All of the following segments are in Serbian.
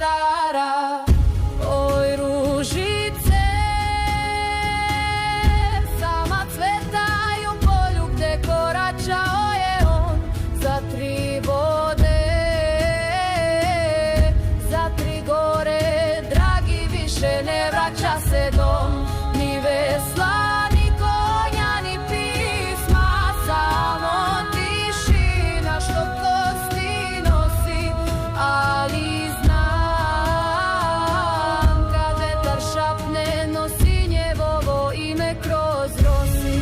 stara. Oj ružice, sama cvetaju u polju gde koračao je on za 3 vode, za 3 gore, dragi, više ne vraća se dom, ni vesla, ni konja, ni pisma, samo tišina što kosti nosi, ali znam kad vetar šapne nosi njegovo ime kroz rosi.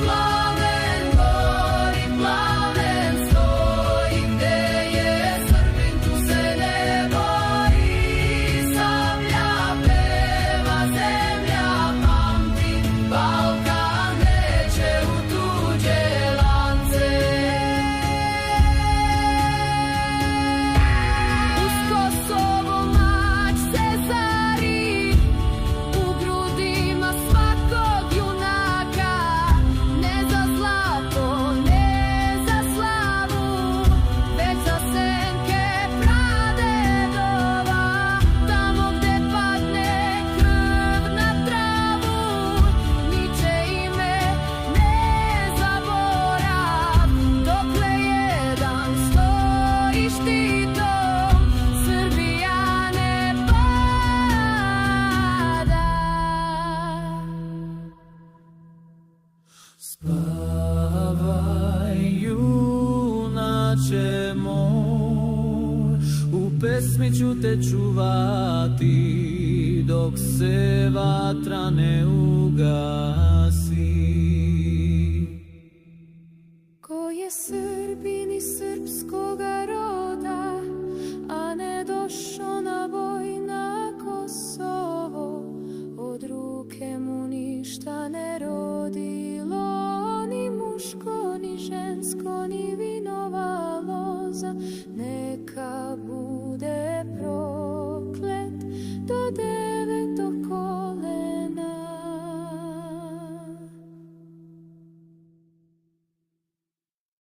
Plamen gori, plamen stoji, gde je Srbin tu se ne boji, sablja peva, zemlja pamti, Balkan neće u tuđe lance. Uz Kosovo mač se zari, u grudima svakog junaka, ne za zlato, ne za slavu, već za senke pradedova, tamo gde padne krv na travu, niče ime ne zaborav, dokle jedan stoji štitom, Srbija ne pada. Spavaj, junače moj, u pesmi ću te čuvati dok se vatra ne ugasi. Ko je Srbin iz srpskoga roda,